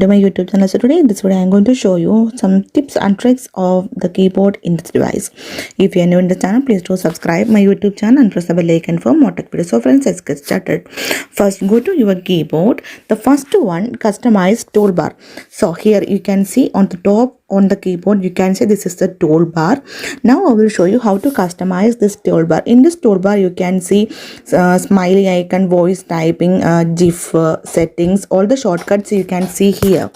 To my YouTube channel. So today in this video I am going to show you some tips and tricks of the keyboard in this device. If you are new in the channel, please do subscribe my YouTube channel and press the bell icon for more tech videos. So friends, let's get started. First, go to your keyboard. The first one, customize toolbar. So here you can see on the top on the keyboard, you can see this is the toolbar. Now I will show you how to customize this toolbar. In this toolbar you can see smiley icon, voice typing, GIF, settings, all the shortcuts you can see here.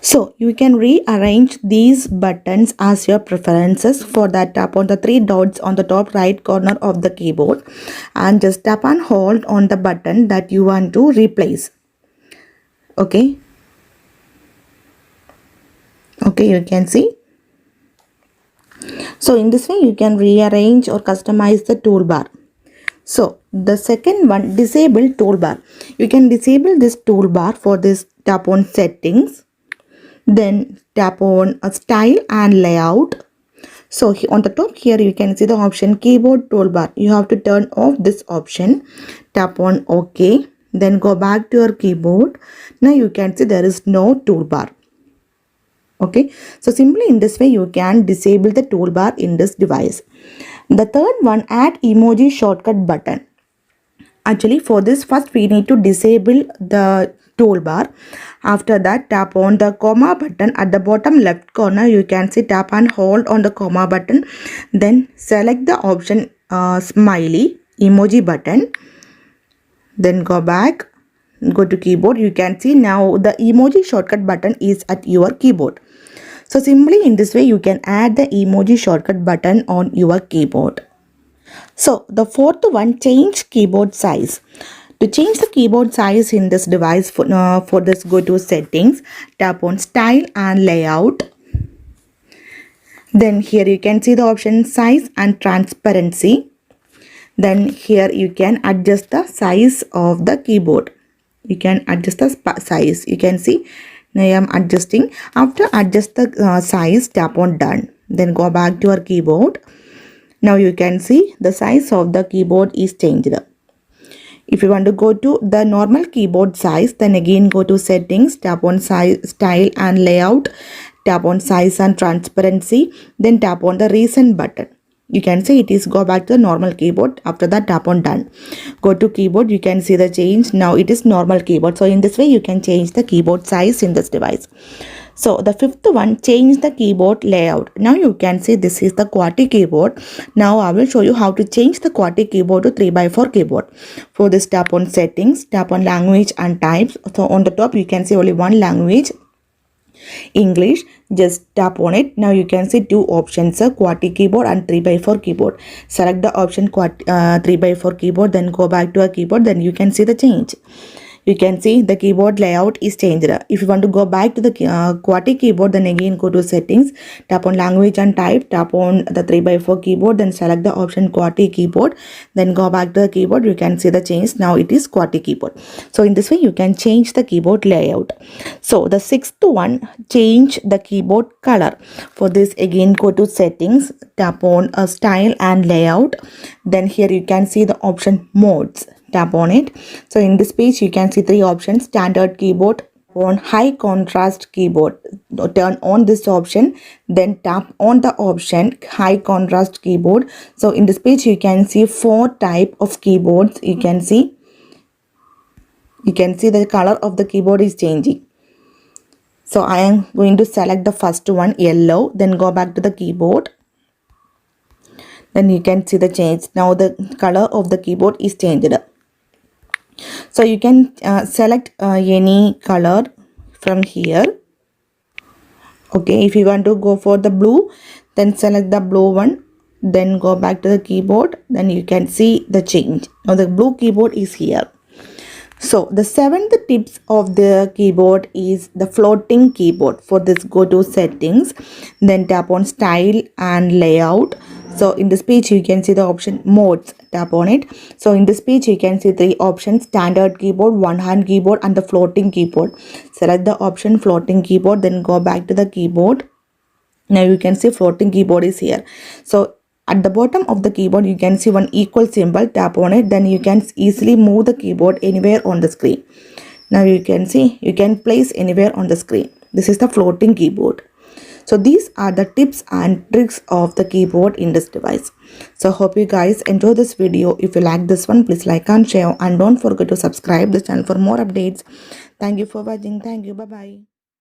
So you can rearrange these buttons as your preferences. For that, tap on the three dots on the top right corner of the keyboard and just tap and hold on the button that you want to replace. Okay, you can see. So in this way you can rearrange or customize the toolbar. So the second one, disable toolbar. You can disable this toolbar. For this, tap on settings, then tap on style and layout. So on the top here you can see the option keyboard toolbar. You have to turn off this option. Tap on OK, then go back to your keyboard. Now you can see there is no toolbar. Okay, so simply in this way you can disable the toolbar in this device. The third one, add emoji shortcut button. Actually for this, first we need to disable the toolbar. After that, tap on the comma button at the bottom left corner. You can see, tap and hold on the comma button, then select the option smiley emoji button, then go back, go to keyboard. You can see now the emoji shortcut button is at your keyboard. So simply in this way you can add the emoji shortcut button on your keyboard. So the fourth one, change keyboard size. To change the keyboard size in this device, for this, go to settings, tap on style and layout. Then here you can see the option size and transparency. Then here you can adjust the size of the keyboard. You can adjust the size. You can see now I am adjusting. After adjust the size, tap on done. Then go back to your keyboard. Now you can see the size of the keyboard is changed. If you want to go to the normal keyboard size, then again go to settings, tap on size, style and layout, tap on size and transparency, then tap on the recent button. You can see it is go back to the normal keyboard. After that, tap on done. Go to keyboard, you can see the change. Now it is normal keyboard. So in this way you can change the keyboard size in this device. So the fifth one, change the keyboard layout. Now you can see this is the QWERTY keyboard. Now I will show you how to change the QWERTY keyboard to 3x4 keyboard. For this, tap on settings, tap on language and types. So on the top you can see only one language, English. Just tap on it. Now you can see two options, QWERTY keyboard and 3x4 keyboard. Select the option 3x4 keyboard, then go back to a keyboard, then you can see the change. You can see the keyboard layout is changed. If you want to go back to the QWERTY keyboard, then again go to settings, tap on language and type, tap on the 3x4 keyboard, then select the option QWERTY keyboard, then go back to the keyboard. You can see the change. Now it is QWERTY keyboard. So in this way you can change the keyboard layout. So the sixth one, change the keyboard color. For this, again go to settings, tap on style and layout. Then here you can see the option modes. Tap on it. So in this page you can see three options, standard keyboard, on high contrast keyboard. Turn on this option, then tap on the option high contrast keyboard. So in this page you can see four type of keyboards. You can see the color of the keyboard is changing. So I am going to select the first one, yellow, then go back to the keyboard. Then you can see the change. Now the color of the keyboard is changed. So you can select any color from here. Okay, if you want to go for the blue, then select the blue one, then go back to the keyboard, then you can see the change. Now the blue keyboard is here. So the seventh tips of the keyboard is the floating keyboard. For this, go to settings, then tap on style and layout. So in this page you can see the option modes. Tap on it. So in this page you can see three options, standard keyboard, one hand keyboard and the floating keyboard. Select the option floating keyboard, then go back to the keyboard. Now you can see floating keyboard is here. So at the bottom of the keyboard you can see one equal symbol. Tap on it, then you can easily move the keyboard anywhere on the screen. Now you can see you can place anywhere on the screen. This is the floating keyboard. So these are the tips and tricks of the keyboard in this device. So hope you guys enjoy this video. If you like this one, please like and share, and don't forget to subscribe this channel for more updates. Thank you for watching. Thank you. Bye bye.